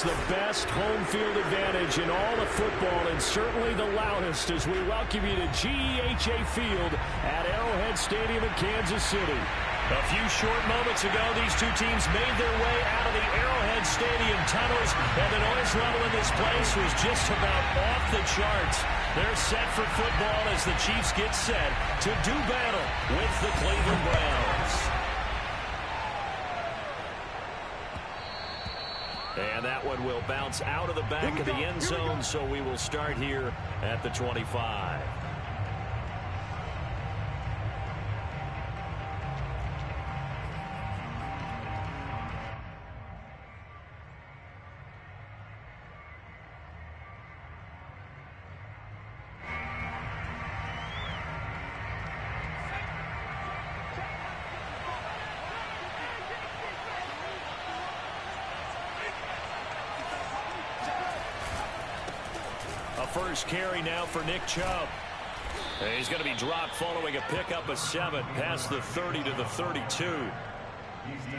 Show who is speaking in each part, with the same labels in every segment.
Speaker 1: has the best home field advantage in all of football and certainly the loudest as we welcome you to GEHA Field at Arrowhead Stadium in Kansas City. A few short moments ago, these two teams made their way out of the Arrowhead Stadium tunnels, and the noise level in this place was just about off the charts. They're set for football as the Chiefs get set to do battle with the Cleveland Browns. And that one will bounce out of the back of the end zone, so we will start here at the 25. First carry now for Nick Chubb. He's going to be dropped following a pickup of 7 past the 30 to the 32.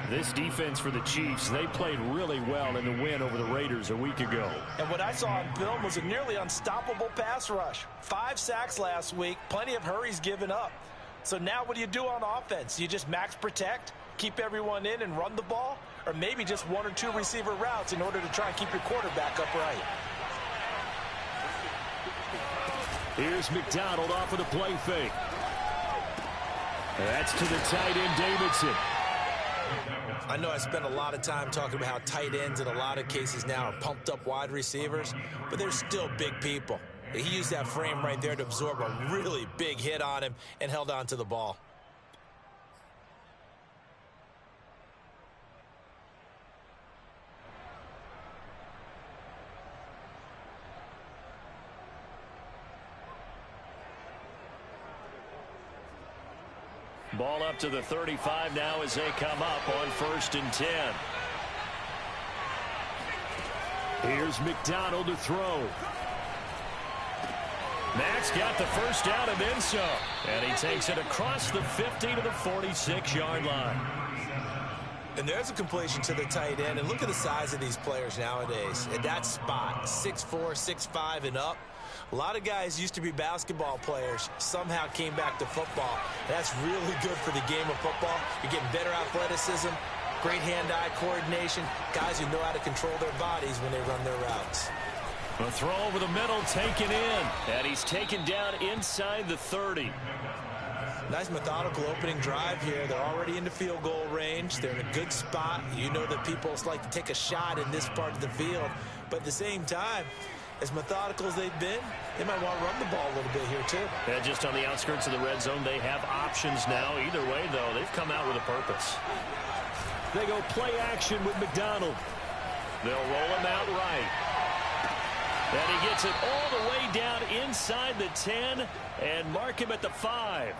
Speaker 1: This defense for the Chiefs, they played really well in the win over the Raiders a week ago.
Speaker 2: And what I saw on film was a nearly unstoppable pass rush. 5 sacks last week, plenty of hurries given up. So now what do you do on offense? You just max protect, keep everyone in and run the ball? Or maybe just 1 or 2 receiver routes in order to try and keep your quarterback upright?
Speaker 1: Here's McDonald off of the play fake. That's to the tight end, Davidson.
Speaker 2: I know I spent a lot of time talking about how tight ends in a lot of cases now are pumped up wide receivers, but they're still big people. He used that frame right there to absorb a really big hit on him and held on to the ball.
Speaker 1: Ball up to the 35 now as they come up on 1st and 10. Here's McDonald to throw. Max got the first down and then some. And he takes it across the 50 to the 46-yard line.
Speaker 2: And there's a completion to the tight end. And look at the size of these players nowadays. At that spot, 6'4", 6'5", and up. A lot of guys used to be basketball players, somehow came back to football. That's really good for the game of football. You're getting better athleticism, great hand-eye coordination, guys who know how to control their bodies when they run their routes.
Speaker 1: A throw over the middle taken in, and he's taken down inside the 30.
Speaker 2: Nice methodical opening drive here. They're already in the field goal range. They're in a good spot. You know that people like to take a shot in this part of the field, but at the same time, as methodical as they've been, they might want to run the ball a little bit here, too.
Speaker 1: Yeah, just on the outskirts of the red zone, they have options now. Either way, though, they've come out with a purpose. They go play action with McDonald. They'll roll him out right. And he gets it all the way down inside the 10 and mark him at the 5.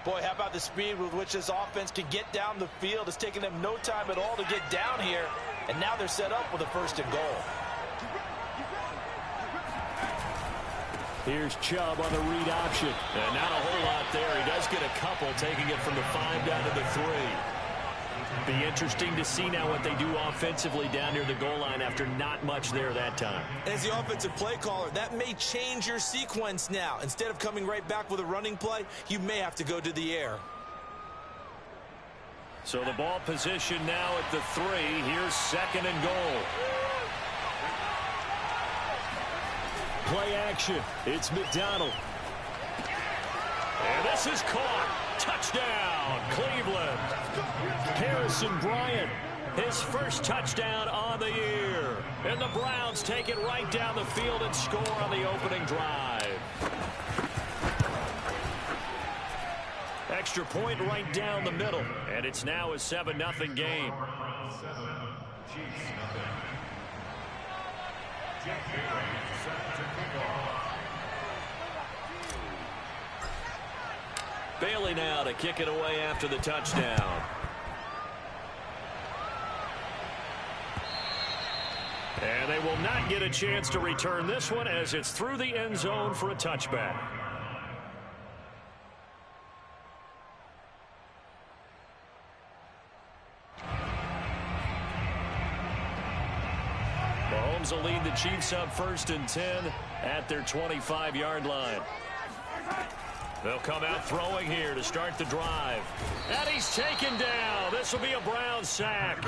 Speaker 2: Boy, how about the speed with which this offense can get down the field? It's taken them no time at all to get down here. And now they're set up with a 1st and goal.
Speaker 1: Here's Chubb on the read option. And not a whole lot there. He does get a couple, taking it from the 5 down to the 3. Be interesting to see now what they do offensively down near the goal line after not much there that time.
Speaker 2: As the offensive play caller, that may change your sequence now. Instead of coming right back with a running play, you may have to go to the air.
Speaker 1: So the ball position now at the 3. Here's 2nd and goal. Play action. It's McDonald. And this is caught. Touchdown, Cleveland. Harrison Bryant, his first touchdown on the year. And the Browns take it right down the field and score on the opening drive. Extra point right down the middle. And it's now a 7-0 game. Bailey now to kick it away after the touchdown. And they will not get a chance to return this one as it's through the end zone for a touchback. Mahomes will lead the Chiefs up 1st and 10 at their 25-yard line. They'll come out throwing here to start the drive. And he's taken down. This will be a Brown sack.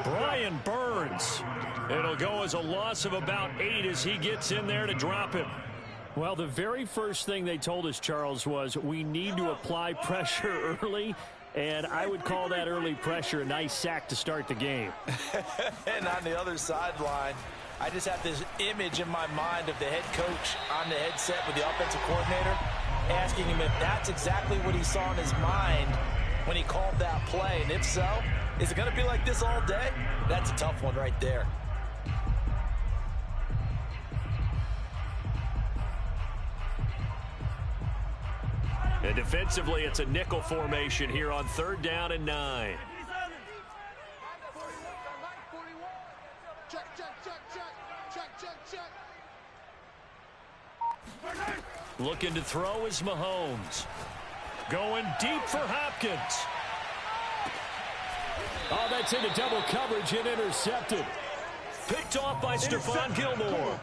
Speaker 1: Brian Burns. It'll go as a loss of about 8 as he gets in there to drop him. Well, the very first thing they told us, Charles, was we need to apply pressure early. And I would call that early pressure a nice sack to start the game.
Speaker 2: And on the other sideline, I just have this image in my mind of the head coach on the headset with the offensive coordinator, asking him if that's exactly what he saw in his mind when he called that play. And if so, is it going to be like this all day? That's a tough one right there.
Speaker 1: And defensively, it's a nickel formation here on 3rd down and 9. Looking to throw is Mahomes. Going deep for Hopkins. Oh, that's into double coverage and intercepted. Picked off by Stephon Gilmore.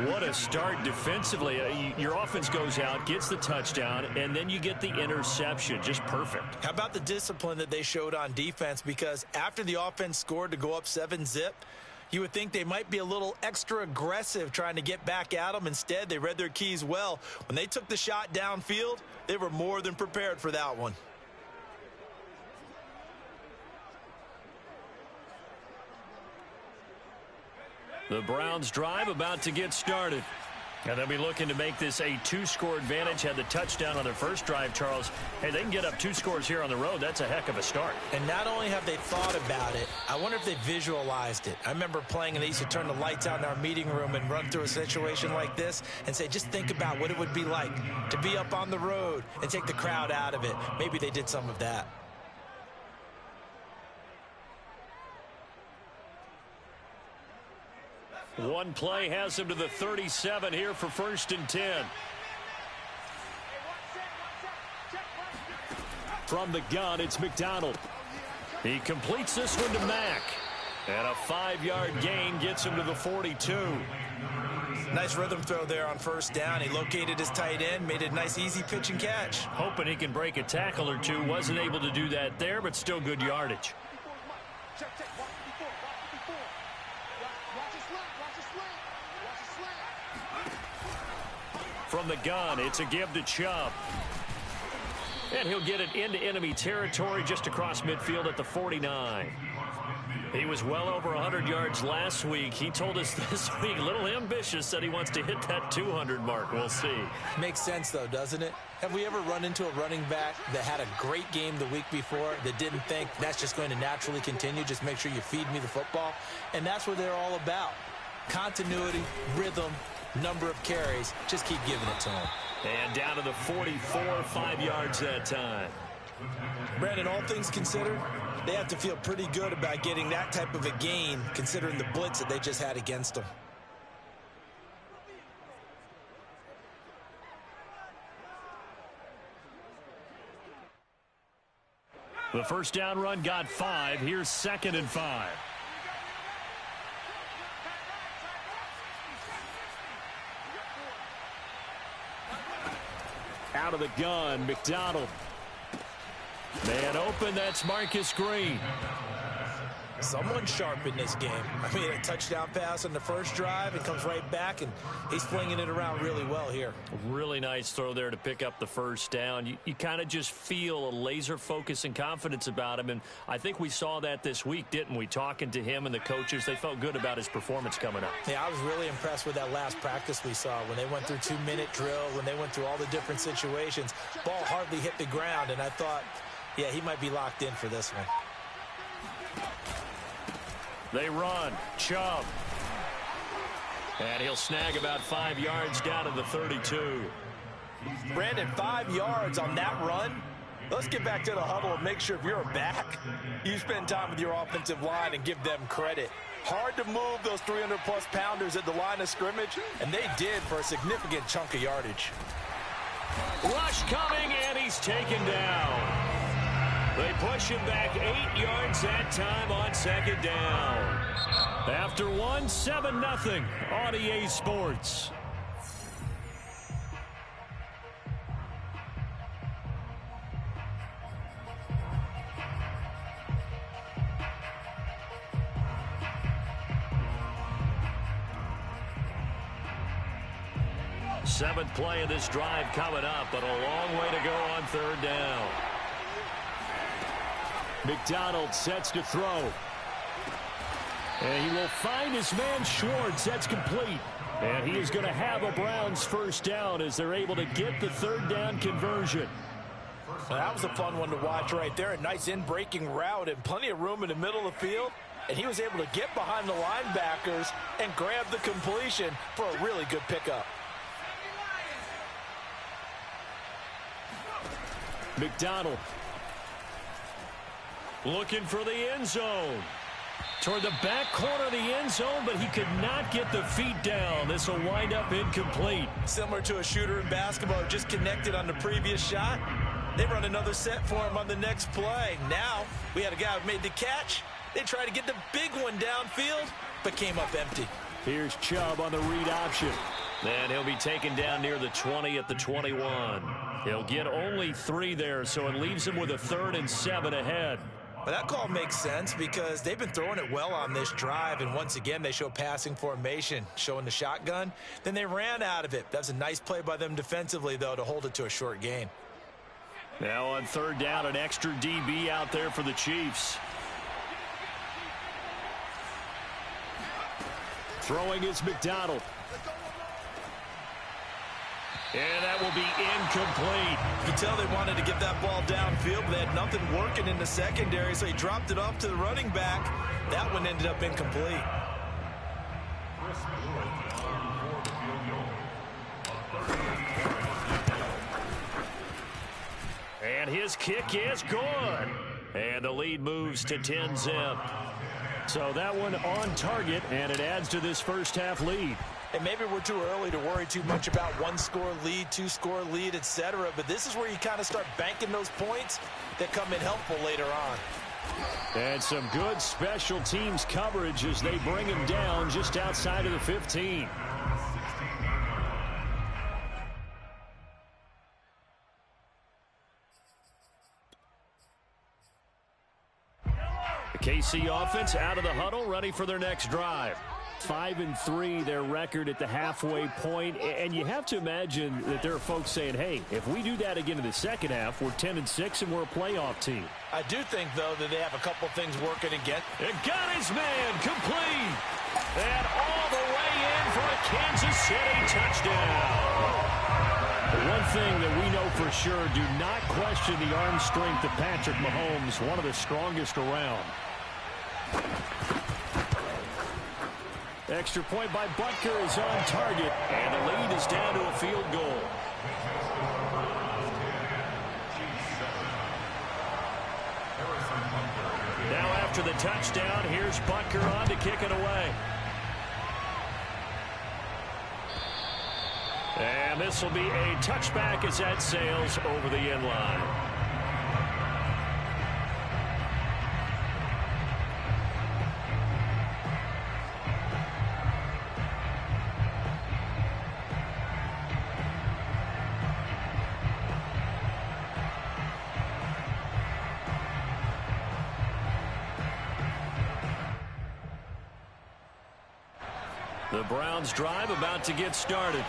Speaker 1: What a start defensively. Your offense goes out, gets the touchdown, and then you get the interception. Just perfect.
Speaker 2: How about the discipline that they showed on defense? Because after the offense scored to go up 7-zip, you would think they might be a little extra aggressive trying to get back at them. Instead, they read their keys well. When they took the shot downfield, they were more than prepared for that one.
Speaker 1: The Browns drive about to get started. And they'll be looking to make this a 2-score advantage. Had the touchdown on their first drive, Charles. Hey, they can get up 2 scores here on the road. That's a heck of a start.
Speaker 2: And not only have they thought about it, I wonder if they visualized it. I remember playing, and they used to turn the lights out in our meeting room and run through a situation like this and say, just think about what it would be like to be up on the road and take the crowd out of it. Maybe they did some of that.
Speaker 1: One play has him to the 37 here for 1st and 10. From the gun, it's McDonald. He completes this one to Mack. And a 5-yard gain gets him to the 42.
Speaker 2: Nice rhythm throw there on 1st down. He located his tight end, made a nice easy pitch and catch.
Speaker 1: Hoping he can break a tackle or two. Wasn't able to do that there, but still good yardage. From the gun, it's a give to Chubb. And he'll get it into enemy territory just across midfield at the 49. He was well over 100 yards last week. He told us this week, a little ambitious, said he wants to hit that 200 mark. We'll see.
Speaker 2: Makes sense, though, doesn't it? Have we ever run into a running back that had a great game the week before that didn't think that's just going to naturally continue? Just make sure you feed me the football. And that's what they're all about. Continuity, rhythm, number of carries. Just keep giving it to him.
Speaker 1: And down to the 44, 5 yards that time.
Speaker 2: Brandon, all things considered, they have to feel pretty good about getting that type of a gain considering the blitz that they just had against them.
Speaker 1: The 1st down run got 5. Here's 2nd and 5. Out of the gun, McDonald. Man open, that's Marcus Green.
Speaker 2: Someone sharp in this game. I mean, a touchdown pass on the first drive, and comes right back, and he's flinging it around really well here.
Speaker 1: Really nice throw there to pick up the 1st down. You kind of just feel a laser focus and confidence about him, and I think we saw that this week, didn't we? Talking to him and the coaches, they felt good about his performance coming up.
Speaker 2: Yeah, I was really impressed with that last practice we saw when they went through 2-minute drill, when they went through all the different situations. Ball hardly hit the ground, and I thought, yeah, he might be locked in for this one.
Speaker 1: They run. Chubb. And he'll snag about 5 yards down to the 32.
Speaker 2: Brandon, 5 yards on that run. Let's get back to the huddle and make sure if you're a back, you spend time with your offensive line and give them credit. Hard to move those 300-plus pounders at the line of scrimmage, and they did for a significant chunk of yardage.
Speaker 1: Rush coming, and he's taken down. They push him back 8 yards that time on 2nd down. After one, 7-0 on EA Sports. Seventh play of this drive coming up, but a long way to go on third down. McDonald sets to throw. And he will find his man Schwartz. That's complete. And he is going to have a Browns first down as they're able to get the third down conversion.
Speaker 2: Well, that was a fun one to watch right there. A nice in-breaking route and plenty of room in the middle of the field. And he was able to get behind the linebackers and grab the completion for a really good pickup.
Speaker 1: McDonald looking for the end zone. Toward the back corner of the end zone, but he could not get the feet down. This will wind up incomplete.
Speaker 2: Similar to a shooter in basketball, just connected on the previous shot. They run another set for him on the next play. Now, we had a guy who made the catch. They tried to get the big one downfield, but came up empty.
Speaker 1: Here's Chubb on the read option. And he'll be taken down near the 20 at the 21. He'll get only 3 there, so it leaves him with a 3rd and 7 ahead.
Speaker 2: But that call makes sense because they've been throwing it well on this drive, and once again they show passing formation, showing the shotgun. Then they ran out of it. That's a nice play by them defensively, though, to hold it to a short gain.
Speaker 1: Now on third down, an extra DB out there for the Chiefs. Throwing is McDonald. And that will be incomplete.
Speaker 2: You can tell they wanted to get that ball downfield, but they had nothing working in the secondary, so he dropped it off to the running back. That one ended up incomplete.
Speaker 1: And his kick is good. And the lead moves to 10-zip. So that one on target, and it adds to this first half lead.
Speaker 2: And maybe we're too early to worry too much about 1-score lead, 2-score lead, etc. But this is where you kind of start banking those points that come in helpful later on.
Speaker 1: And some good special teams coverage as they bring him down just outside of the 15. The KC offense out of the huddle, ready for their next drive. 5-3 their record at the halfway point, and you have to imagine that there are folks saying, hey, if we do that again in the second half, we're 10-6 and we're a playoff team.
Speaker 2: I do think, though, that they have a couple things working again.
Speaker 1: And got his man complete. And all the way in for a Kansas City touchdown. The one thing that we know for sure, do not question the arm strength of Patrick Mahomes, one of the strongest around. Extra point by Butker is on target, and the lead is down to a field goal. Now after the touchdown, here's Butker on to kick it away. And this will be a touchback as that sails over the end line. The Browns drive about to get started.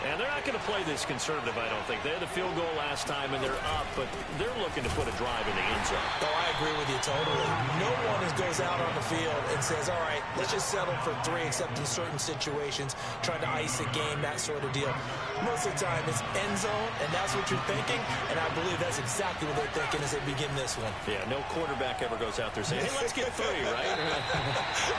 Speaker 1: And they're not going to play this conservative, I don't think. They had the field goal last time, and they're up, but they're looking to put a drive in the end zone.
Speaker 2: Oh, I agree with you totally. No one goes out on the field and says, all right, let's just settle for 3, except in certain situations, trying to ice a game, that sort of deal. Most of the time, it's end zone, and that's what you're thinking, and I believe that's exactly what they're thinking as they begin this one.
Speaker 1: Yeah, no quarterback ever goes out there saying, hey, let's get 3, right?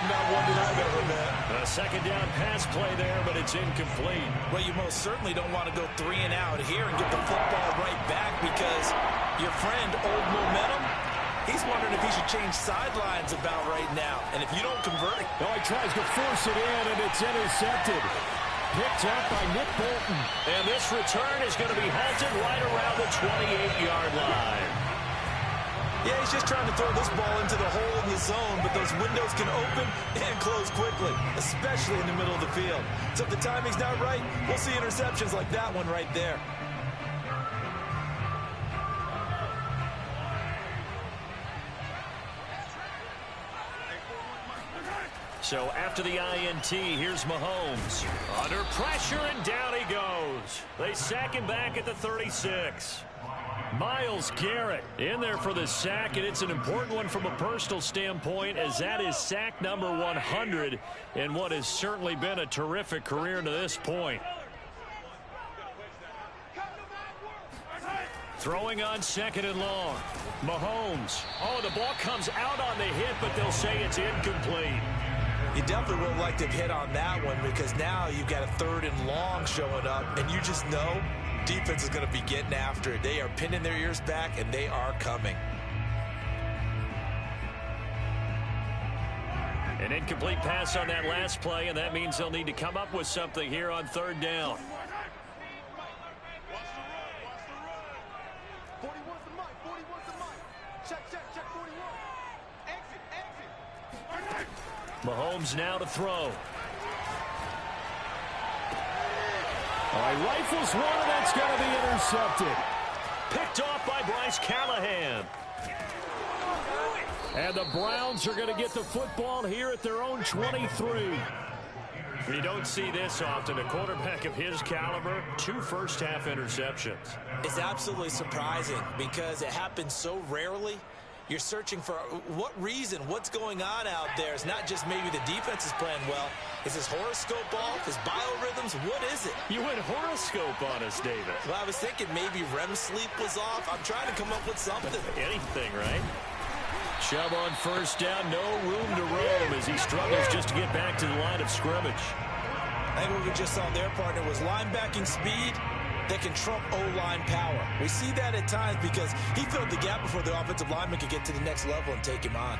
Speaker 2: Not one that I've ever met.
Speaker 1: A second down pass play there, but it's incomplete.
Speaker 2: Well, you most certainly don't want to go 3 and out here and get the football right back, because your friend, Old Momentum, he's wondering if he should change sidelines about right now. And if you don't convert it.
Speaker 1: No, he tries to force it in, and it's intercepted. Picked up by Nick Bolton. And this return is going to be halted right around the 28-yard line.
Speaker 2: Yeah, he's just trying to throw this ball into the hole in the zone, but those windows can open and close quickly, especially in the middle of the field. So if the timing's not right, we'll see interceptions like that one right there.
Speaker 1: So after the INT, here's Mahomes. Under pressure, and down he goes. They sack him back at the 36. Myles Garrett in there for the sack, and it's an important one from a personal standpoint, as that is sack number 100 in what has certainly been a terrific career to this point. Throwing on 2nd and long. Mahomes. Oh, the ball comes out on the hit, but they'll say it's incomplete.
Speaker 2: You definitely would like to have hit on that one, because now you've got a 3rd and long showing up, and you just know defense is going to be getting after it. They are pinning their ears back, and they are coming.
Speaker 1: An incomplete pass on that last play, and that means they'll need to come up with something here on 3rd down. Mahomes now to throw. All
Speaker 3: right, rifles one, and that's going to be intercepted.
Speaker 1: Picked off by Bryce Callahan.
Speaker 3: And the Browns are going to get the football here at their own 23.
Speaker 1: You don't see this often. A quarterback of his caliber, 2 first-half interceptions.
Speaker 2: It's absolutely surprising because it happens so rarely. You're searching for what reason, what's going on out there. It's not just maybe the defense is playing well. Is his horoscope off? His biorhythms? What is it?
Speaker 1: You went horoscope on us, David.
Speaker 2: Well, I was thinking maybe REM sleep was off. I'm trying to come up with something.
Speaker 1: Anything, right? Chubb on 1st down, no room to roam as he struggles just to get back to the line of scrimmage.
Speaker 2: I think what we just saw their partner was linebacking speed that can trump O-line power. We see that at times because he filled the gap before the offensive lineman could get to the next level and take him on.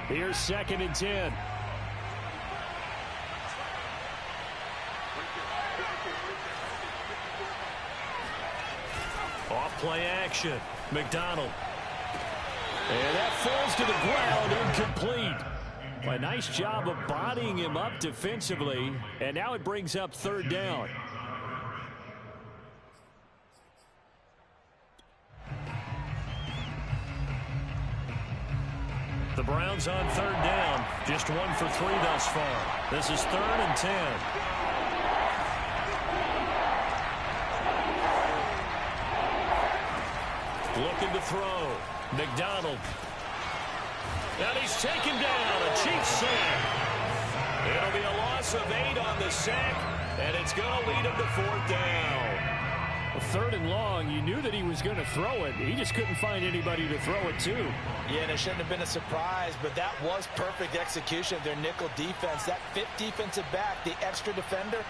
Speaker 3: Here's 2nd and 10.
Speaker 1: Off play action. McDonald. And that falls to the ground, incomplete.
Speaker 3: A nice job of bodying him up defensively, and now it brings up 3rd down.
Speaker 1: The Browns on 3rd down, just 1 for 3 thus far. This is 3rd and 10. Looking to throw. McDonald. And he's taken down. A Chiefs sack. It'll be a loss of 8 on the sack, and it's going to lead him to 4th down.
Speaker 3: 3rd and long, you knew that he was going to throw it. He just couldn't find anybody to throw it to.
Speaker 2: Yeah, and it shouldn't have been a surprise, but that was perfect execution of their nickel defense. That 5th defensive back, the extra defender,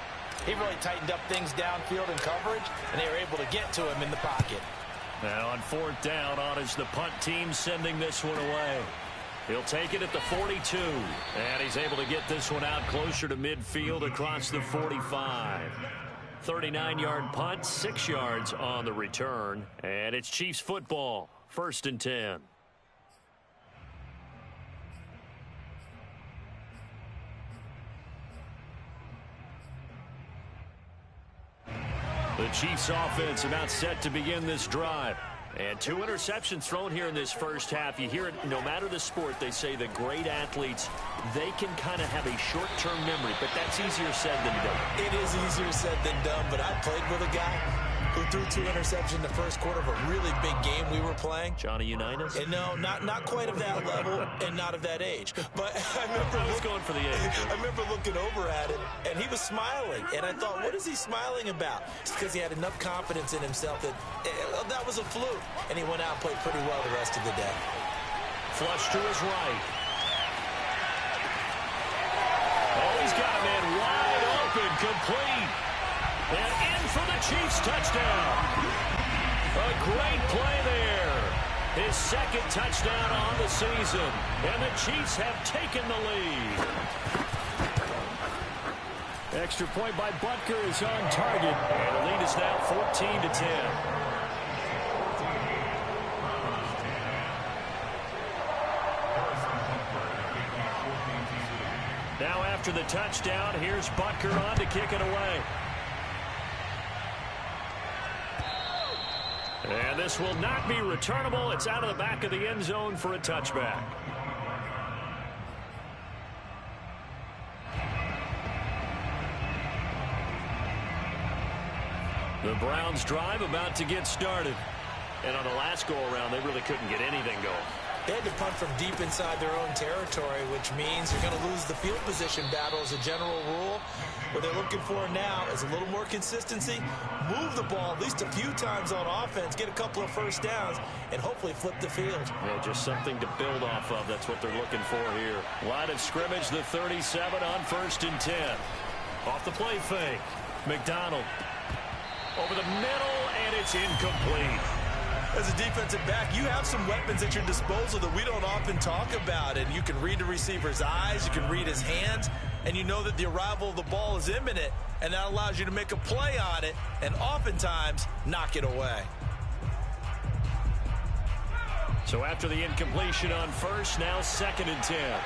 Speaker 2: he really tightened up things downfield in coverage, and they were able to get to him in the pocket.
Speaker 1: Now on 4th down, on is the punt team sending this one away. He'll take it at the 42, and he's able to get this one out closer to midfield across the 45. 39-yard punt, 6 yards on the return, and it's Chiefs football, 1st and 10. The Chiefs offense about set to begin this drive. And 2 interceptions thrown here in this first half. You hear it, no matter the sport, they say the great athletes, they can kind of have a short-term memory, but that's easier said than done.
Speaker 2: It is easier said than done, but I played with a guy who threw 2 interceptions in the first quarter of a really big game we were playing.
Speaker 1: Johnny Unitas?
Speaker 2: And no, not quite of that level and not of that age. But
Speaker 1: I was going for the age.
Speaker 2: I remember looking over at him, and he was smiling. And I thought, what is he smiling about? It's because he had enough confidence in himself that that was a fluke. And he went out and played pretty well the rest of the day.
Speaker 1: Flush to his right. Oh, he's got a man wide open, complete. And in for the Chiefs touchdown. A great play there. His 2nd touchdown on the season. And the Chiefs have taken the lead.
Speaker 3: Extra point by Butker is on target. And the lead is now 14-10. Now after the touchdown, here's Butker on to kick it away. And this will not be returnable. It's out of the back of the end zone for a touchback. The Browns drive about to get started. And on the last go-around, they really couldn't get anything going.
Speaker 2: They had to punt from deep inside their own territory, which means you're going to lose the field position battle as a general rule. What they're looking for now is a little more consistency, move the ball at least a few times on offense, get a couple of first downs, and hopefully flip the field.
Speaker 3: Yeah, just something to build off of. That's what they're looking for here. Line of scrimmage, the 37 on 1st and 10. Off the play fake. McDonald over the middle, and it's incomplete.
Speaker 2: As a defensive back, you have some weapons at your disposal that we don't often talk about, and you can read the receiver's eyes, you can read his hands, and you know that the arrival of the ball is imminent, and that allows you to make a play on it and oftentimes knock it away.
Speaker 3: So after the incompletion on 1st, now 2nd and 10.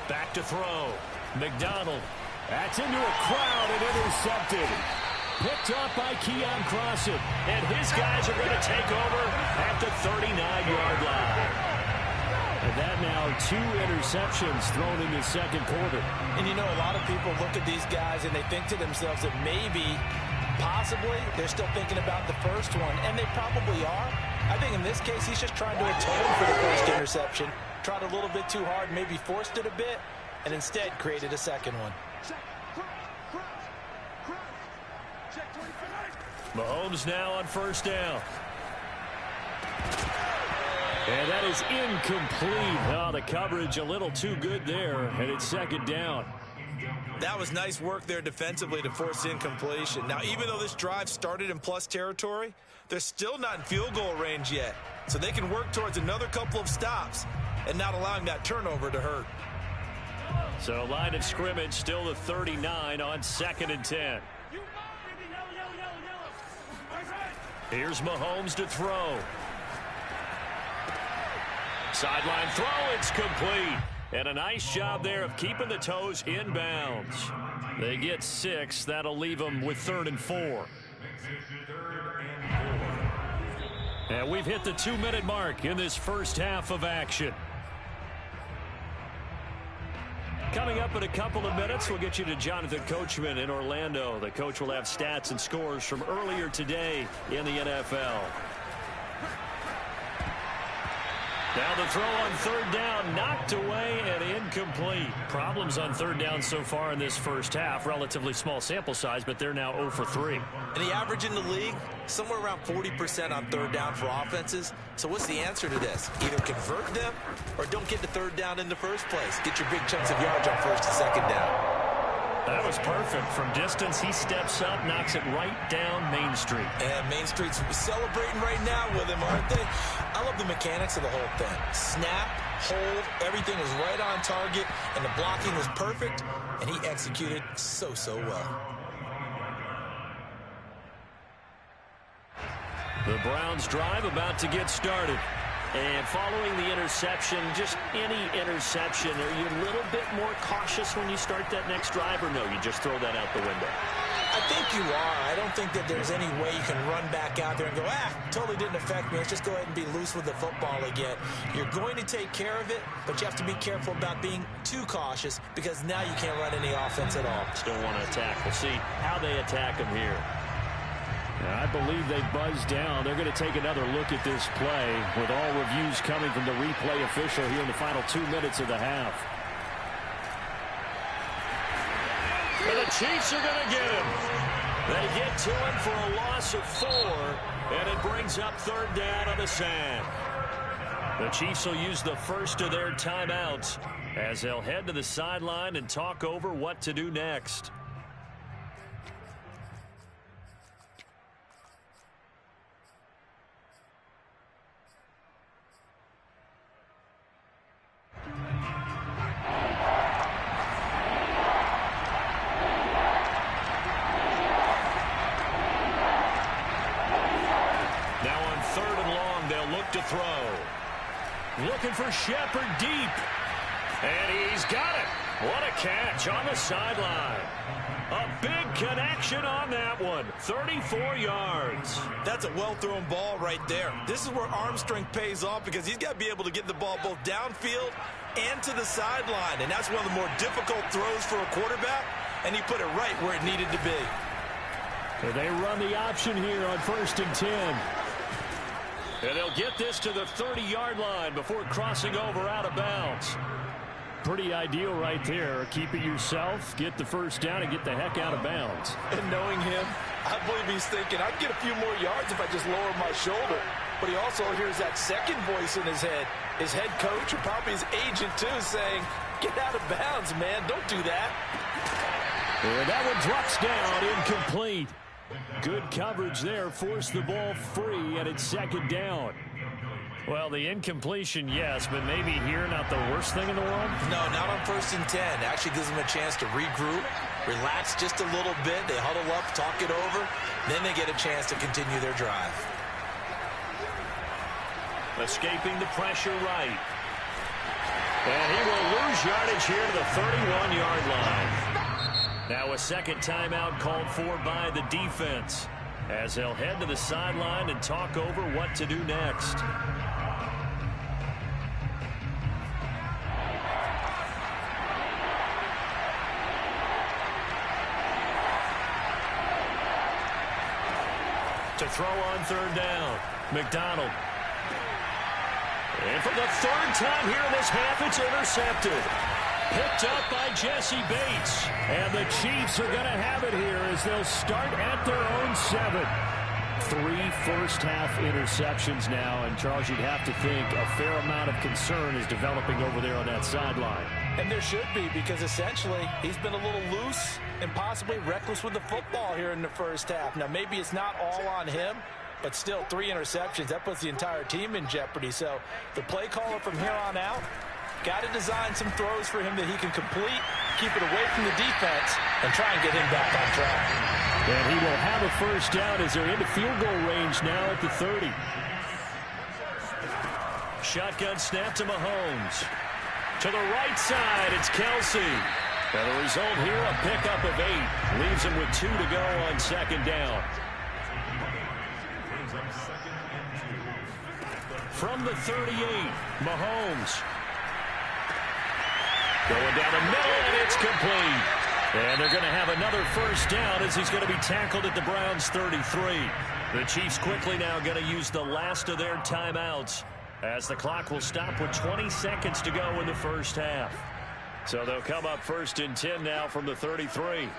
Speaker 3: Back to throw. McDonald. That's into a crowd and intercepted. Picked up by Keon Crossan. And his guys are going to take over at the 39-yard line. And that now 2 interceptions thrown in the second quarter.
Speaker 2: And you know, a lot of people look at these guys and they think to themselves that maybe, possibly, they're still thinking about the first one. And they probably are. I think in this case, he's just trying to atone for the first interception. Tried a little bit too hard, maybe forced it a bit, and instead created a second one.
Speaker 3: Mahomes now on 1st down. And that is incomplete. Oh, the coverage a little too good there, and it's 2nd down.
Speaker 2: That was nice work there defensively to force incompletion. Now, even though this drive started in plus territory, they're still not in field goal range yet. So they can work towards another couple of stops and not allowing that turnover to hurt.
Speaker 3: So line of scrimmage still the 39 on 2nd and 10. Here's Mahomes to throw. Sideline throw, it's complete. And a nice job there of keeping the toes inbounds. They get 6. That'll leave them with 3rd and 4. And we've hit the 2-minute mark in this first half of action. Coming up in a couple of minutes, we'll get you to Jonathan Coachman in Orlando. The coach will have stats and scores from earlier today in the NFL. Now the throw on 3rd down, knocked away and incomplete. Problems on 3rd down so far in this first half. Relatively small sample size, but they're now 0 for 3.
Speaker 2: And the average in the league, somewhere around 40% on 3rd down for offenses. So what's the answer to this? Either convert them or don't get to 3rd down in the first place. Get your big chunks of yards on 1st and 2nd down.
Speaker 3: That was perfect. From distance, he steps up, knocks it right down Main Street.
Speaker 2: And Main Street's celebrating right now with him, aren't they? I love the mechanics of the whole thing. Snap, hold, everything was right on target, and the blocking was perfect, and he executed so well.
Speaker 3: The Browns drive about to get started. And following the interception, just any interception, are you a little bit more cautious when you start that next drive, or no, you just throw that out the window?
Speaker 2: I think you are. I don't think that there's any way you can run back out there and go, totally didn't affect me. Let's just go ahead and be loose with the football again. You're going to take care of it, but you have to be careful about being too cautious because now you can't run any offense at all.
Speaker 3: Still want to attack. We'll see how they attack him here. I believe they buzzed down. They're going to take another look at this play with all reviews coming from the replay official here in the final 2 minutes of the half. And the Chiefs are going to get him. They get to him for a loss of 4, and it brings up 3rd down on the sand. The Chiefs will use the first of their timeouts as they'll head to the sideline and talk over what to do next. they'll look to throw. Looking for Shepard deep. And he's got it. What a catch on the sideline. A big connection on that one. 34 yards.
Speaker 2: That's a well-thrown ball right there. This is where arm strength pays off because he's got to be able to get the ball both downfield and to the sideline. And that's one of the more difficult throws for a quarterback. And he put it right where it needed to be.
Speaker 1: And they run the option here on 1st and 10.
Speaker 3: And they'll get this to the 30-yard line before crossing over out of bounds.
Speaker 1: Pretty ideal right there. Keep it yourself, get the first down, and get the heck out of bounds.
Speaker 2: And knowing him, I believe he's thinking, I'd get a few more yards if I just lower my shoulder. But he also hears that second voice in his head. His head coach, or probably his agent too, saying, get out of bounds, man. Don't do that.
Speaker 1: And that one drops down, incomplete. Good coverage there, forced the ball free, and it's 2nd down. Well, the incompletion, yes, but maybe here not the worst thing in the world?
Speaker 2: No, not on 1st and 10. Actually gives them a chance to regroup, relax just a little bit. They huddle up, talk it over. Then they get a chance to continue their drive.
Speaker 3: Escaping the pressure right. And he will lose yardage here to the 31-yard line. Now a second timeout called for by the defense, as they'll head to the sideline and talk over what to do next. To throw on 3rd down, McDonald. And for the 3rd time here in this half, it's intercepted. Picked up by Jesse Bates.
Speaker 1: And the Chiefs are going to have it here as they'll start at their own 7. 3 first-half interceptions now, and Charles, you'd have to think a fair amount of concern is developing over there on that sideline.
Speaker 2: And there should be, because essentially he's been a little loose and possibly reckless with the football here in the first half. Now, maybe it's not all on him, but still 3 interceptions. That puts the entire team in jeopardy. So the play caller from here on out got to design some throws for him that he can complete, keep it away from the defense, and try and get him back on track.
Speaker 1: And he will have a first down as they're into field goal range now at the 30.
Speaker 3: Shotgun snap to Mahomes. To the right side, it's Kelsey. And the result here, a pickup of 8. Leaves him with 2 to go on 2nd down. From the 38, Mahomes. Going down the middle, and it's complete. And they're going to have another first down as he's going to be tackled at the Browns' 33. The Chiefs quickly now going to use the last of their timeouts, as the clock will stop with 20 seconds to go in the first half. So they'll come up 1st and 10 now from the 33.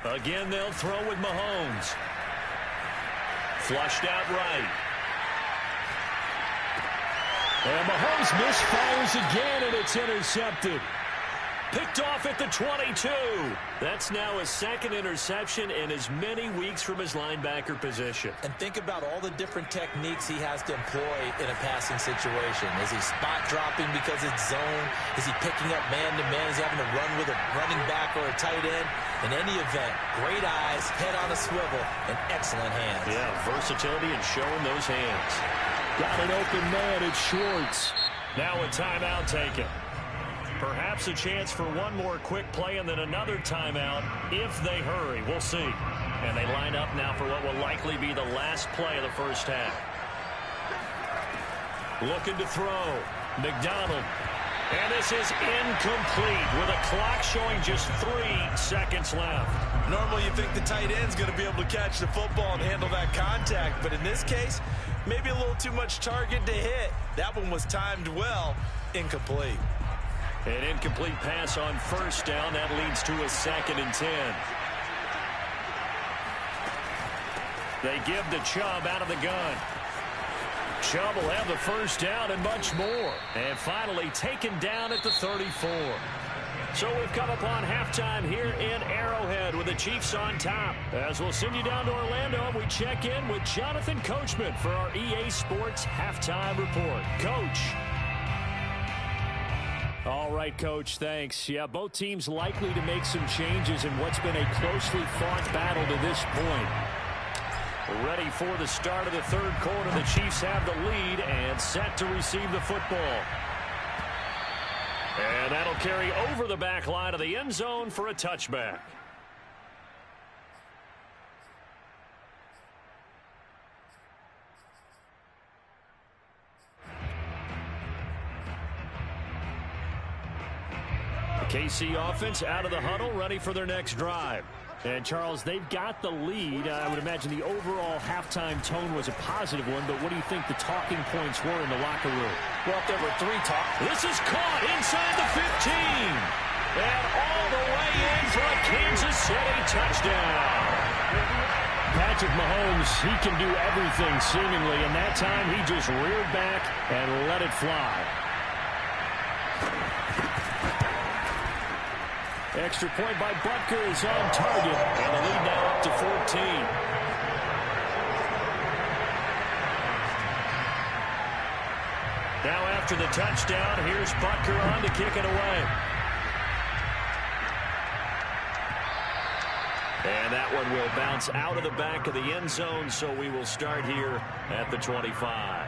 Speaker 3: Again, they'll throw with Mahomes. Flushed out right.
Speaker 1: And Mahomes misfires again, and it's intercepted.
Speaker 3: Picked off at the 22. That's now his 2nd interception in as many weeks from his linebacker position.
Speaker 2: And think about all the different techniques he has to employ in a passing situation. Is he spot dropping because it's zone? Is he picking up man-to-man? Is he having to run with a running back or a tight end? In any event, great eyes, head on a swivel, and excellent hands.
Speaker 3: Yeah, versatility and showing those hands.
Speaker 1: Got an open man, it's Schwartz.
Speaker 3: Now a timeout taken. Perhaps a chance for one more quick play and then another timeout if they hurry. We'll see. And they line up now for what will likely be the last play of the first half. Looking to throw. McDonald. And this is incomplete with a clock showing just 3 seconds left.
Speaker 2: Normally you think the tight end's going to be able to catch the football and handle that contact. But in this case, maybe a little too much target to hit. That one was timed well. Incomplete.
Speaker 3: An incomplete pass on first down. That leads to a 2nd and 10. They give to Chubb out of the gun. Chubb will have the first down and much more. And finally taken down at the 34. So we've come upon halftime here in Arrowhead with the Chiefs on top. As we'll send you down to Orlando, we check in with Jonathan Coachman for our EA Sports Halftime Report. Coach.
Speaker 1: All right, Coach, thanks. Yeah, both teams likely to make some changes in what's been a closely fought battle to this point.
Speaker 3: Ready for the start of the third quarter. The Chiefs have the lead and set to receive the football. And that'll carry over the back line of the end zone for a touchback. KC offense out of the huddle, ready for their next drive. And, Charles, they've got the lead. I would imagine the overall halftime tone was a positive one, but what do you think the talking points were in the locker room?
Speaker 2: Well, there were three
Speaker 3: This is caught inside the 15. And all the way in for a Kansas City touchdown. Patrick Mahomes, he can do everything seemingly, and that time he just reared back and let it fly. Extra point by Butker is on target, and the lead now up to 14. Now after the touchdown, here's Butker on to kick it away. And that one will bounce out of the back of the end zone, so we will start here at the 25.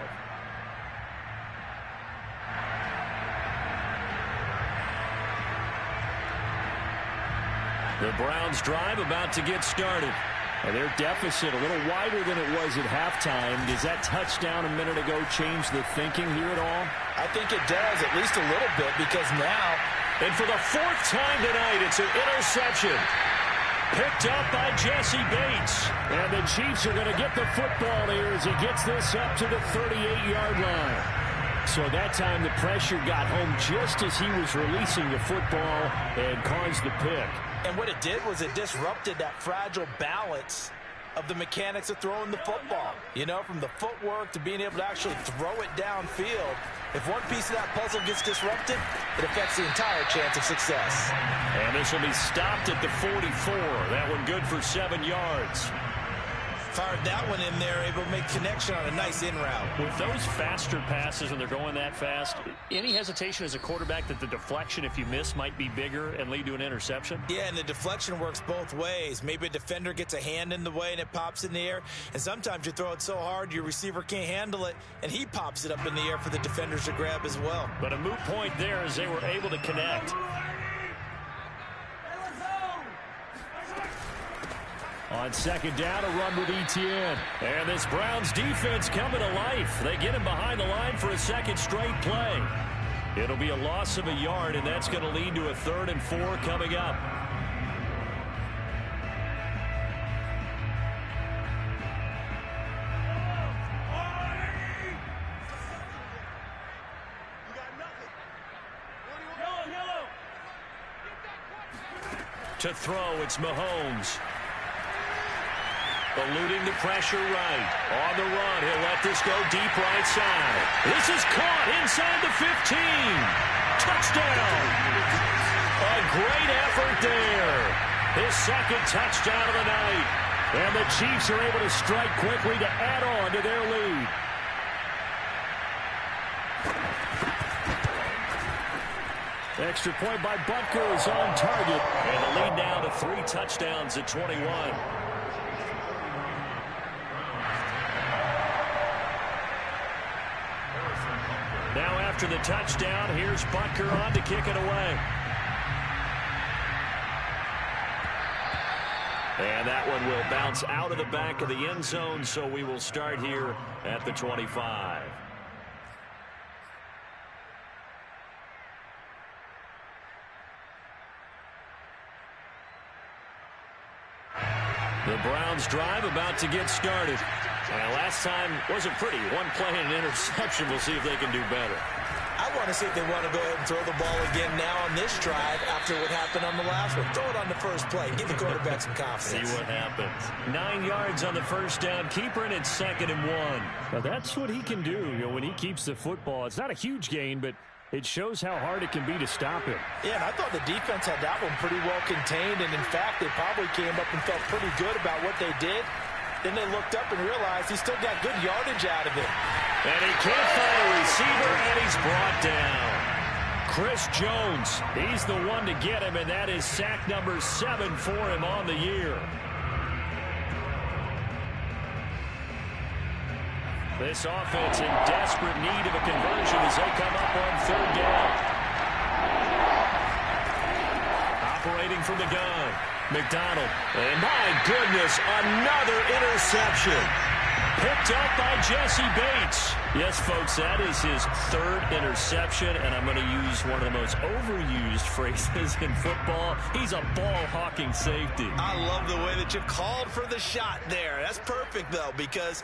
Speaker 3: The Browns drive about to get started. And their deficit a little wider than it was at halftime. Does that touchdown a minute ago change the thinking here at all?
Speaker 2: I think it does, at least a little bit, because now...
Speaker 3: And for the fourth time tonight, it's an interception. Picked up by Jesse Bates. And the Chiefs are going to get the football here as he gets this up to the 38-yard line. So that time the pressure got home just as he was releasing the football and caused the pick.
Speaker 2: And what it did was it disrupted that fragile balance of the mechanics of throwing the football. You know, from the footwork to being able to actually throw it downfield. If one piece of that puzzle gets disrupted, it affects the entire chance of success.
Speaker 3: And this will be stopped at the 44. That one good for 7 yards.
Speaker 2: Fired that one in there, able to make connection on a nice in route.
Speaker 3: With those faster passes when they're going that fast, any hesitation as a quarterback that the deflection, if you miss, might be bigger and lead to an interception?
Speaker 2: Yeah, and the deflection works both ways. Maybe a defender gets a hand in the way and it pops in the air. And sometimes you throw it so hard your receiver can't handle it, and he pops it up in the air for the defenders to grab as well.
Speaker 3: But a moot point there as they were able to connect. On second down, a run with Etienne. And this Browns defense coming to life. They get him behind the line for a second straight play. It'll be a loss of a yard, and that's going to lead to a 3rd and 4 coming up. To throw, it's Mahomes. Eluding the pressure right. On the run, he'll let this go deep right side. This is caught inside the 15. Touchdown. A great effort there. His second touchdown of the night. And the Chiefs are able to strike quickly to add on to their lead. Extra point by Butker is on target. And the lead now to 3 touchdowns at 21. Now after the touchdown, here's Butker on to kick it away. And that one will bounce out of the back of the end zone, so we will start here at the 25. The Browns drive about to get started. Last time wasn't pretty. One play and an interception. We'll see if they can do better.
Speaker 2: I want to see if they want to go ahead and throw the ball again now on this drive after what happened on the last one. Throw it on the first play. Give the quarterback some confidence.
Speaker 3: See what happens. 9 yards on the first down. Keeper, and it's 2nd and 1. Now that's what he can do. You know, when he keeps the football. It's not a huge gain, but it shows how hard it can be to stop him.
Speaker 2: Yeah, and I thought the defense had that one pretty well contained, and in fact, they probably came up and felt pretty good about what they did. Then they looked up and realized he still got good yardage out of it.
Speaker 3: And he can't find a receiver, and he's brought down. Chris Jones, he's the one to get him, and that is sack number 7 for him on the year. This offense in desperate need of a conversion as they come up on third down. Operating from the gun, McDonald. And my goodness, another interception. Picked up by Jesse Bates. Yes, folks, that is his third interception, and I'm going to use one of the most overused phrases in football. He's a ball-hawking safety.
Speaker 2: I love the way that you called for the shot there. That's perfect, though, because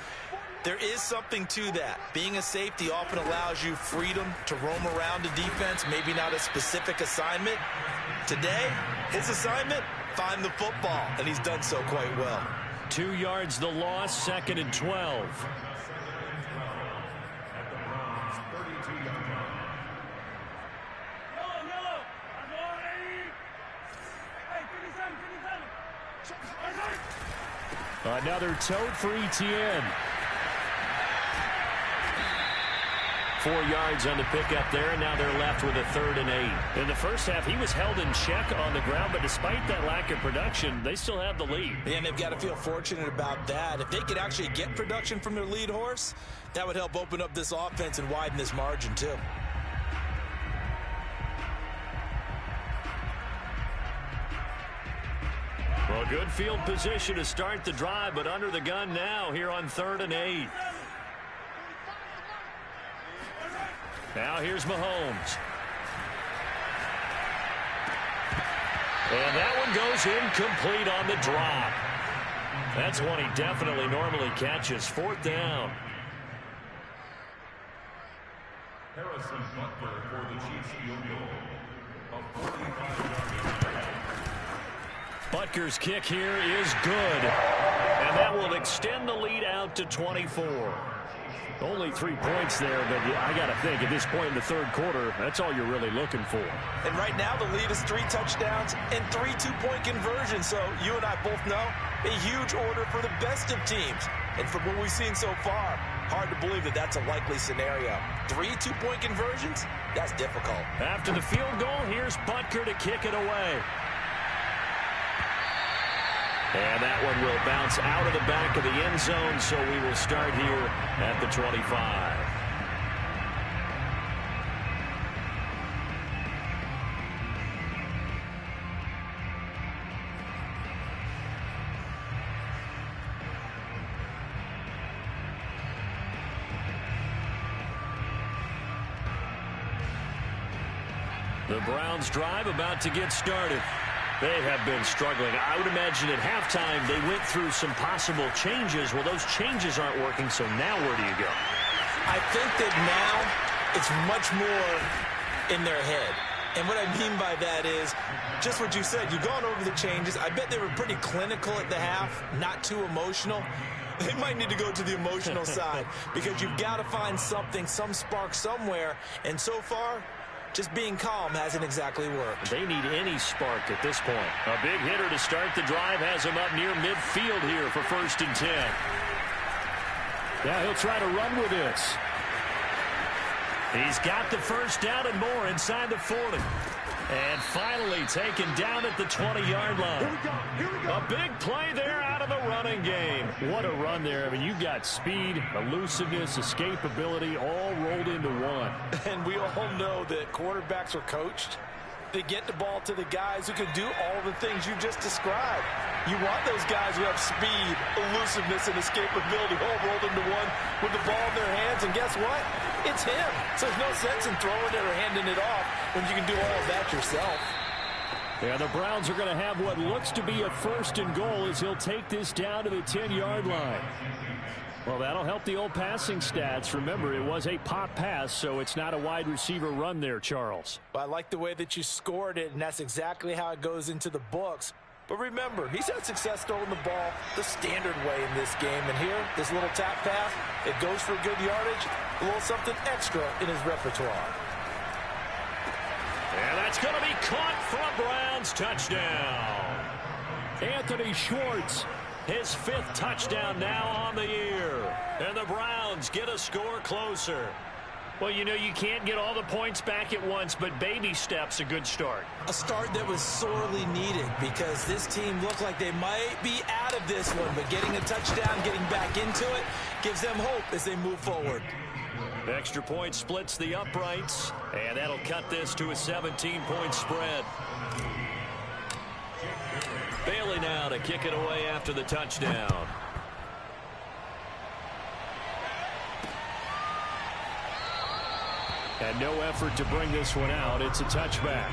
Speaker 2: there is something to that. Being a safety often allows you freedom to roam around the defense, maybe not a specific assignment. Today, his assignment, find the football, and he's done so quite well.
Speaker 3: 2 yards the loss, 2nd and 12. Another tote for Etienne. 4 yards on the pickup there, and now they're left with a 3rd and 8. In the first half, he was held in check on the ground, but despite that lack of production, they still have the lead.
Speaker 2: And they've got to feel fortunate about that. If they could actually get production from their lead horse, that would help open up this offense and widen this margin, too.
Speaker 3: Well, good field position to start the drive, but under the gun now here on 3rd and 8. Now here's Mahomes. And that one goes incomplete on the drop. That's one he definitely normally catches. 4th down.
Speaker 4: Harrison Butker for the Chiefs field goal. A 45-yard.
Speaker 3: Butker's kick here is good. And that will extend the lead out to 24. Only 3 points there, but I got to think at this point in the third quarter, that's all you're really looking for.
Speaker 2: And right now the lead is 3 touchdowns and 3 two-point conversions. So you and I both know a huge order for the best of teams. And from what we've seen so far, hard to believe that that's a likely scenario. 3 two-point conversions? That's difficult.
Speaker 3: After the field goal, here's Butker to kick it away. And that one will bounce out of the back of the end zone, so we will start here at the 25. The Browns drive about to get started. They have been struggling. I would imagine at halftime they went through some possible changes. Well, those changes aren't working, so now where do you go?
Speaker 2: I think that now it's much more in their head. And what I mean by that is just what you said. You've gone over the changes. I bet they were pretty clinical at the half, not too emotional. They might need to go to the emotional side because you've got to find something, some spark somewhere. And so far, just being calm hasn't exactly worked.
Speaker 3: They need any spark at this point. A big hitter to start the drive has him up near midfield here for 1st and 10. Now he'll try to run with this. He's got the first down and more inside the 40. And finally taken down at the 20-yard line.
Speaker 4: Here we go.
Speaker 3: A big play there out of the running game. What a run there. I mean, you've got speed, elusiveness, escapability all rolled into one.
Speaker 2: And we all know that quarterbacks are coached to get the ball to the guys who can do all the things you just described. You want those guys who have speed, elusiveness, and escapability all rolled into one with the ball in their hands. And guess what? It's him. So there's no sense in throwing it or handing it off when you can do all of that yourself.
Speaker 3: Yeah, the Browns are going to have what looks to be a 1st and goal as he'll take this down to the 10-yard line. Well, that'll help the old passing stats. Remember, it was a pop pass, so it's not a wide receiver run there, Charles.
Speaker 2: Well, I like the way that you scored it, and that's exactly how it goes into the books. But remember, he's had success throwing the ball the standard way in this game. And here, this little tap pass, it goes for good yardage, a little something extra in his repertoire.
Speaker 3: And that's going to be caught for a Browns touchdown. Anthony Schwartz, his 5th touchdown now on the year. And the Browns get a score closer. Well, you know, you can't get all the points back at once, but baby steps a good start.
Speaker 2: A start that was sorely needed because this team looked like they might be out of this one, but getting a touchdown, getting back into it, gives them hope as they move forward.
Speaker 3: The extra point splits the uprights, and that'll cut this to a 17-point spread. Bailey now to kick it away after the touchdown. And no effort to bring this one out. It's a touchback.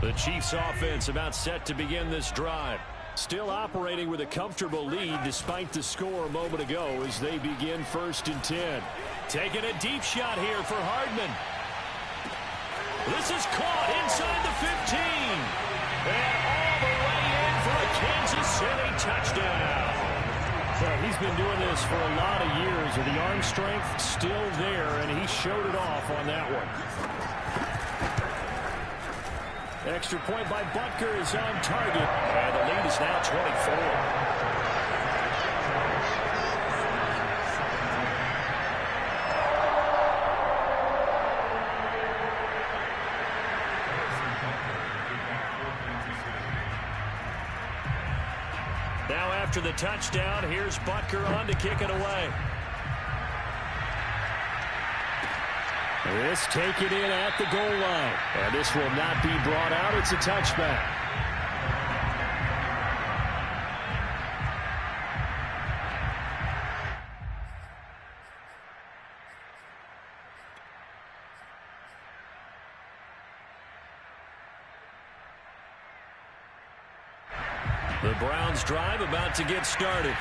Speaker 3: The Chiefs offense about set to begin this drive. Still operating with a comfortable lead despite the score a moment ago as they begin 1st and 10. Taking a deep shot here for Hardman. This is caught inside the 15. And all the way in for a Kansas City touchdown. Well, he's been doing this for a lot of years with the arm strength still there, and he showed it off on that one. Extra point by Butker is on target. And the lead is now 24. Now after the touchdown, here's Butker on to kick it away. This taken in at the goal line. And this will not be brought out. It's a touchback. The Browns drive about to get started.